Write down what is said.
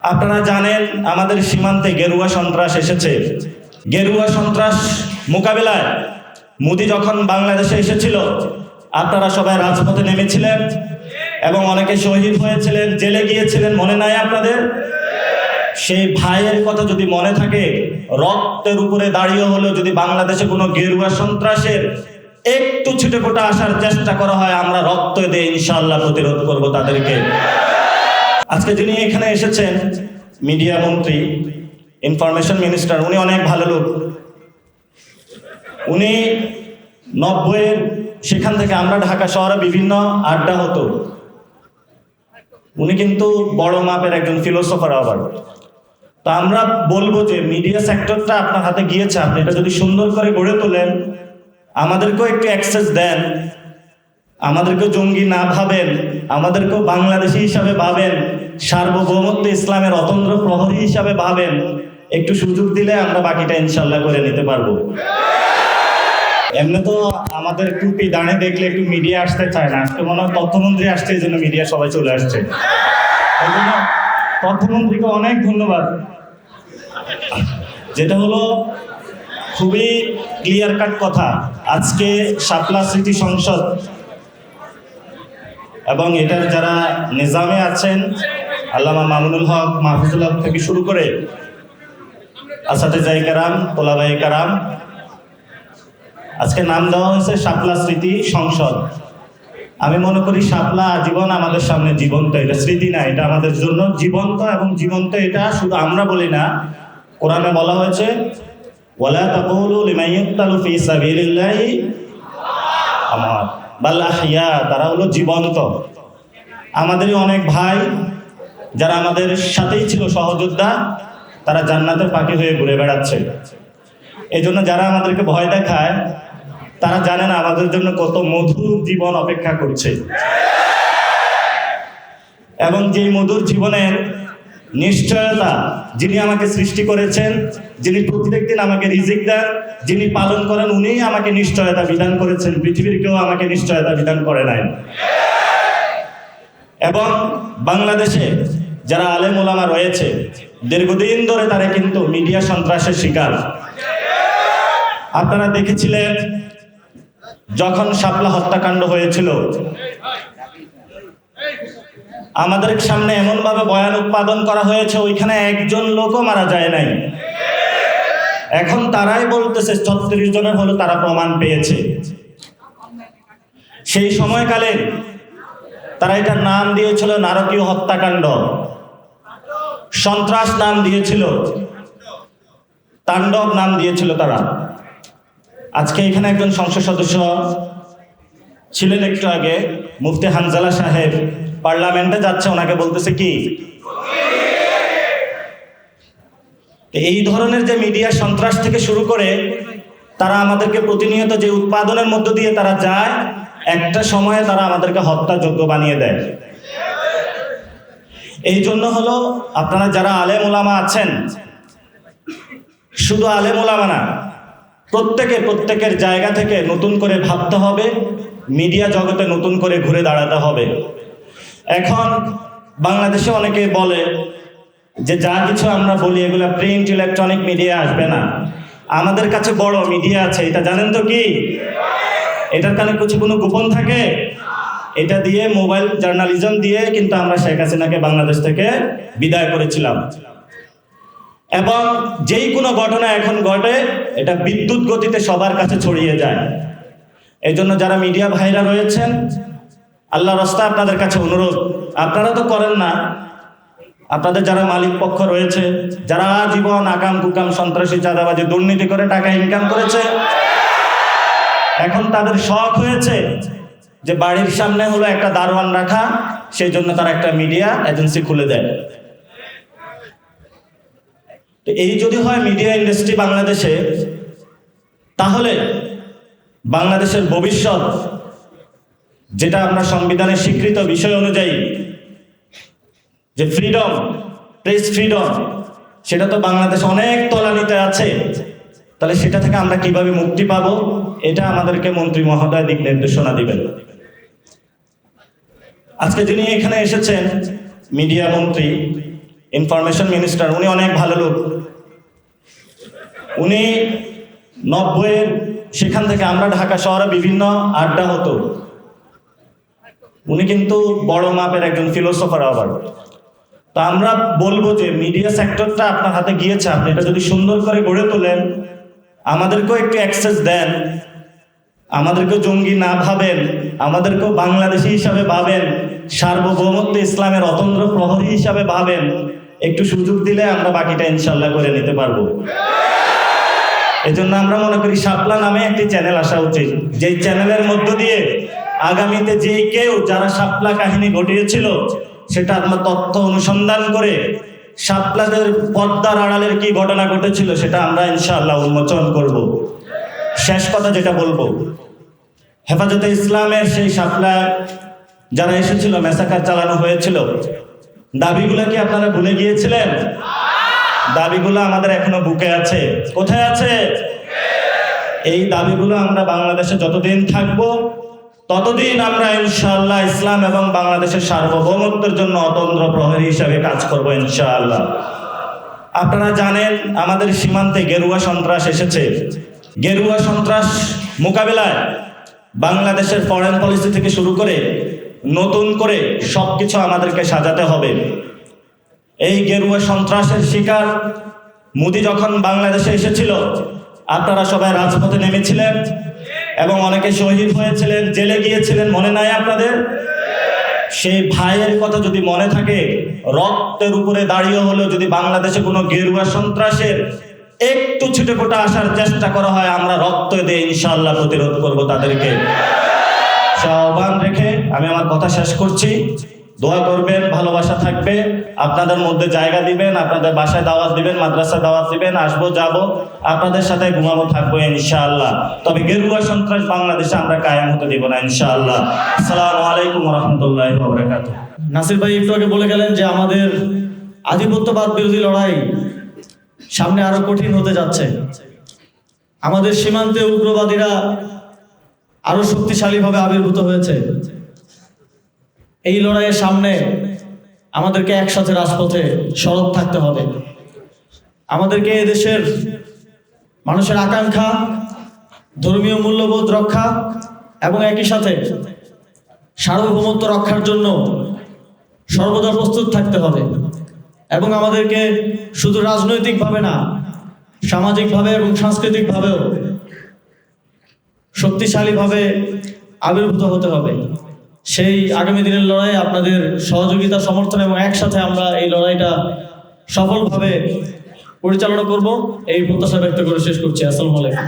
আপনারা জানেন আমাদের সীমান্তে গেরুয়া সন্ত্রাস এসেছে। গেরুয়া সন্ত্রাস মোকাবিলায় মোদি যখন বাংলাদেশে এসেছিল, আপনারা সবাই রাজপথে নেমেছিলেন এবং অনেকে শহীদ হয়েছিলেন, জেলে গিয়েছিলেন, মনে নাই আপনাদের? সেই ভাইয়ের কথা যদি মনে থাকে, রক্তের উপরে দাঁড়িয়ে হলেও যদি বাংলাদেশে কোনো গেরুয়া সন্ত্রাসের একটু ছিটেফোঁটা আসার চেষ্টা করা হয়, আমরা রক্ত দিয়ে ইনশাআল্লাহ প্রতিরোধ করব তাদেরকে। আজকে যিনি এখানে এসেছেন, মিডিয়া মন্ত্রী, ইনফরমেশন মিনিস্টার, উনি অনেক ভালো লোক। উনি 90-এর সেখান থেকে আমরা ঢাকা শহরে বিভিন্ন আড্ডা হতো। উনি কিন্তু বড় মাপের একজন ফিলোসফার আবার। তো আমরা বলবো যে মিডিয়া সেক্টরটা আপনার হাতে গিয়েছে, আপনি এটা যদি সুন্দর করে গড়ে তোলেন, আমাদেরকেও একটু অ্যাক্সেস দেন, আমাদেরকেও জঙ্গি না ভাবেন, আমাদেরকেও বাংলাদেশি হিসাবে ভাবেন, সার্বভৌমত্ব ইসলামের অতন্ত্র প্রহরী হিসাবে ভাবেন, একটু সুযোগ দিলে আমরা বাকিটা ইনশাল্লাহ করে নিতে পারবো। এমনি তো আমাদের টুপি দাঁড়ে দেখলে একটু মিডিয়া আসতে চায় না, আজকে মনে হয় তথ্যমন্ত্রী আসছে, এই জন্য মিডিয়া সবাই চলে আসছে। এই জন্য তথ্যমন্ত্রীকে অনেক ধন্যবাদ। যেটা হলো খুবই ক্লিয়ার কাট কথা, আজকে শাপলা স্মৃতি সংসদ এবং এটার যারা নিজামে আছেন, আল্লামা মামুনুল হক, মাহফুজুল হক থেকে শুরু করে আসাতেজায়ে কেরাম, তোলাবায়ে কেরাম, আজকে নাম দেওয়া হয়েছে শাপলা স্মৃতি সংসদ। আমি মনে করি শাপলা আজীবন আমাদের সামনে জীবন্ত, এটা স্মৃতি না, এটা আমাদের জন্য জীবন্ত। এবং জীবন্ত এটা শুধু আমরা বলি না, কোরআনে বলা হয়েছে ওয়ালা তাকুলু লিমান ইউকতালু ফি সাবিলিল্লাহি আমওয়াত বাল আহইয়া, তারা হলো জীবন্ত। আমাদেরই অনেক ভাই যারা আমাদের সাথেই ছিল সহযোদ্ধা, তারা জান্নাতের পাখি হয়ে ঘুরে বেড়াচ্ছে। এই জন্য যারা আমাদেরকে ভয় দেখায়, তারা জানে না আমাদের জন্য কত মধুর জীবন অপেক্ষা করছে। এবং যেই মধুর জীবনের নিশ্চয়তা যিনি আমাকে সৃষ্টি করেছেন, যিনি প্রত্যেকদিন আমাকে রিজিক দেন, যিনি পালন করেন, উনিই আমাকে নিশ্চয়তা বিধান করেছেন, পৃথিবীর কেউ আমাকে নিশ্চয়তা বিধান করে নাই। এবং বাংলাদেশে যারা আলেম ওলামা রয়েছে, দীর্ঘদিন ধরে তারা কিন্তু মিডিয়া সন্ত্রাসের শিকার। আপনারা দেখেছিলেন যখন শাপলা হত্যাকাণ্ড হয়েছিল, আমাদের সামনে এমন ভাবে বয়ান উৎপাদন করা হয়েছে, ওইখানে একজন লোকও মারা যায় নাই। এখন তারাই বলতেছে 36 জনের হলো তারা প্রমাণ পেয়েছে। সেই সময়কালে তারা এটার নাম দিয়েছিল নারকীয় হত্যাকাণ্ড, সন্ত্রাস নাম দিয়েছিল, তাণ্ডব নাম দিয়েছিল তারা। আজকে এখানে একজন সংসদ সদস্য ছিলেন একটু আগে, মুফতি হানজালা সাহেব, পার্লামেন্টে যাচ্ছে, ওনাকে বলতেছে কি, এই ধরনের যে মিডিয়া সন্ত্রাস থেকে শুরু করে তারা আমাদেরকে প্রতিনিয়ত যে উৎপাদনের মধ্য দিয়ে তারা যায়, একটা সময়ে তারা আমাদেরকে হত্যাযোগ্য বানিয়ে দেয়। এই জন্য হলো আপনারা যারা আলেম ওলামা আছেন, শুধু আলেম ওলামা না, প্রত্যেকের জায়গা থেকে নতুন করে ভাবতে হবে, মিডিয়া জগতে নতুন করে ঘুরে দাঁড়াতে হবে। এখন বাংলাদেশে অনেকে বলে যে যা কিছু আমরা বলি এগুলো প্রিন্ট ইলেকট্রনিক মিডিয়া আসবে না, আমাদের কাছে বড় মিডিয়া আছে। এটা জানেন তো কি? এটার কারণে কোনো গোপন থাকে? এটা দিয়ে মোবাইল জার্নালিজম দিয়ে কিন্তু আমরা শেখ হাসিনাকে বাংলাদেশ থেকে বিদায় করেছিলাম। এবং যেই কোনো ঘটনা এখন ঘটে, এটা বিদ্যুৎ গতিতে সবার কাছে ছড়িয়ে যায়। এই জন্য যারা মিডিয়া ভাইরা রয়েছেন, আল্লাহর রাস্তায় আপনাদের কাছে অনুরোধ, আপনারা তো করেন না, আপনাদের যারা মালিক পক্ষ রয়েছে, যারা জীবন আকাম কুকাম সন্ত্রাসী চাঁদাবাজি দুর্নীতি করে টাকা ইনকাম করেছে, এখন তাদের শখ হয়েছে যে বাড়ির সামনে হলো একটা দারোয়ান রাখা, সেই জন্য তারা একটা মিডিয়া এজেন্সি খুলে দেয়। এই যদি হয় মিডিয়া ইন্ডাস্ট্রি বাংলাদেশে, তাহলে বাংলাদেশের ভবিষ্যৎ, যেটা আমরা সংবিধানের স্বীকৃত বিষয় অনুযায়ী যে ফ্রিডম, প্রেস ফ্রিডম, সেটা তো বাংলাদেশ অনেক তলানিতে আছে। তাহলে সেটা থেকে আমরা কিভাবে মুক্তি পাবো, এটা আমাদেরকে মন্ত্রী মহোদয় দিক নির্দেশনা দিবেন। আজকে যিনি এখানে এসেছেন, মিডিয়া মন্ত্রী, ইনফরমেশন মিনিস্টার, উনি অনেক ভালো লোক। উনি 90-এর সেখান থেকে আমরা ঢাকা শহরে বিভিন্ন আড্ডা হতো, উনি কিন্তু বড় মাপের একজন ফিলোসফার আবার। তো আমরা বলবো যে মিডিয়া সেক্টরটা আপনার হাতে গিয়েছে, আপনি এটা যদি সুন্দর করে গড়ে তোলেন, আমাদেরকেও একটু অ্যাক্সেস দেন, আমাদেরকেও জঙ্গি না ভাবেন, আমাদেরকেও বাংলাদেশি হিসাবে ভাবেন, সার্বভৌমত্ব ইসলামের অতন্দ্র প্রহরী হিসাবে ভাবেন, একটু সুযোগ দিলে আমরা বাকিটা ইনশাল্লাহ করে নিতে পারবো। এজন্য আমরা মনে করি শাপলা নামে একটি চ্যানেল আসা উচিত, যেই চ্যানেলের মধ্য দিয়ে আগামীতে যে কেউ যারা শাপলা কাহিনী ঘটিয়েছিল সেটা আমরা তথ্য অনুসন্ধান করে শাপলাদের পর্দার আড়ালের কি ঘটনা ঘটেছিল সেটা আমরা ইনশাআল্লাহ উন্মোচন করব। শেষ কথা যেটা বলবো, হেফাজতে ইসলামের সেই শাপলা যারা এসেছিল, মেসাকার চালানো হয়েছিল, দাবিগুলো কি আপনারা ভুলে গিয়েছিলেন? দাবিগুলো আমাদের এখনো বুকে আছে। কোথায় আছে? এই দাবিগুলো আমরা বাংলাদেশে যতদিন থাকবো ততদিন আমরা ইনশাআল্লাহ ইসলাম এবং বাংলাদেশের সার্বভৌমত্বের জন্য অতন্দ্র প্রহরী হিসাবে কাজ করব ইনশাআল্লাহ। আপনারা জানেন আমাদের সীমান্তে গেরুয়া সন্ত্রাস এসেছে। গেরুয়া সন্ত্রাস মোকাবেলায় বাংলাদেশের ফরেন পলিসি থেকে শুরু করে নতুন করে সবকিছু আমাদেরকে সাজাতে হবে। এই গেরুয়া সন্ত্রাসের শিকার মোদি যখন বাংলাদেশে এসেছিল, আপনারা সবাই রাজপথে নেমেছিলেন এবং অনেকে শহীদ হয়েছিলেন, জেলে গিয়েছিলেন, মনে নাই আপনাদের? সেই ভাইয়ের কথা যদি মনে থাকে, রক্তের উপরে দাঁড়িয়ে হলেও যদি বাংলাদেশে কোনো গেরুয়া সন্ত্রাসের একটু ছিটেফোঁটা আসার চেষ্টা করা হয়, আমরা রক্ত দিয়ে ইনশাআল্লাহ প্রতিরোধ করব তাদেরকে। আহ্বান রেখে আমি আমার কথা শেষ করছি। দোয়া করবেন, ভালোবাসা থাকবে, আপনাদের মধ্যে জায়গা দিবেন, আপনাদের বাসায় দাওয়াত দিবেন, মাদ্রাসায় দাওয়াত দিবেন, আসবো যাব, আপনাদের সাথে ঘুমাবো, থাকবো ইনশাআল্লাহ। তবে গেরুয়া সন্ত্রাস বাংলাদেশে আমরা কায়েম হতে দিব না ইনশাআল্লাহ। আসসালামু আলাইকুম ওয়া রাহমাতুল্লাহি ওয়া বারাকাতুহু। নাসির ভাই একটু আগে বলে গেলেন যে আমাদের আধিপত্যবাদ বিরোধী লড়াই সামনে আরো কঠিন হতে যাচ্ছে। আমাদের সীমান্তে উগ্রবাদীরা আরো শক্তিশালীভাবে আবির্ভূত হয়েছে। এই লড়াইয়ের সামনে আমাদেরকে একসাথে রাজপথে সরব থাকতে হবে। আমাদেরকে এদেশের মানুষের আকাঙ্ক্ষা, ধর্মীয় মূল্যবোধ রক্ষা এবং একই সাথে সার্বভৌমত্ব রক্ষার জন্য সর্বদা প্রস্তুত থাকতে হবে। এবং আমাদেরকে শুধু রাজনৈতিকভাবে না, সামাজিকভাবে এবং সাংস্কৃতিকভাবেও শক্তিশালীভাবে আবির্ভূত হতে হবে। সেই আগামী দিনের লড়াই আপনাদের সহযোগিতা, সমর্থন এবং একসাথে আমরা এই লড়াইটা সফলভাবে পরিচালনা করব, এই প্রত্যাশা ব্যক্ত করে শেষ করছি। আসসালামু আলাইকুম।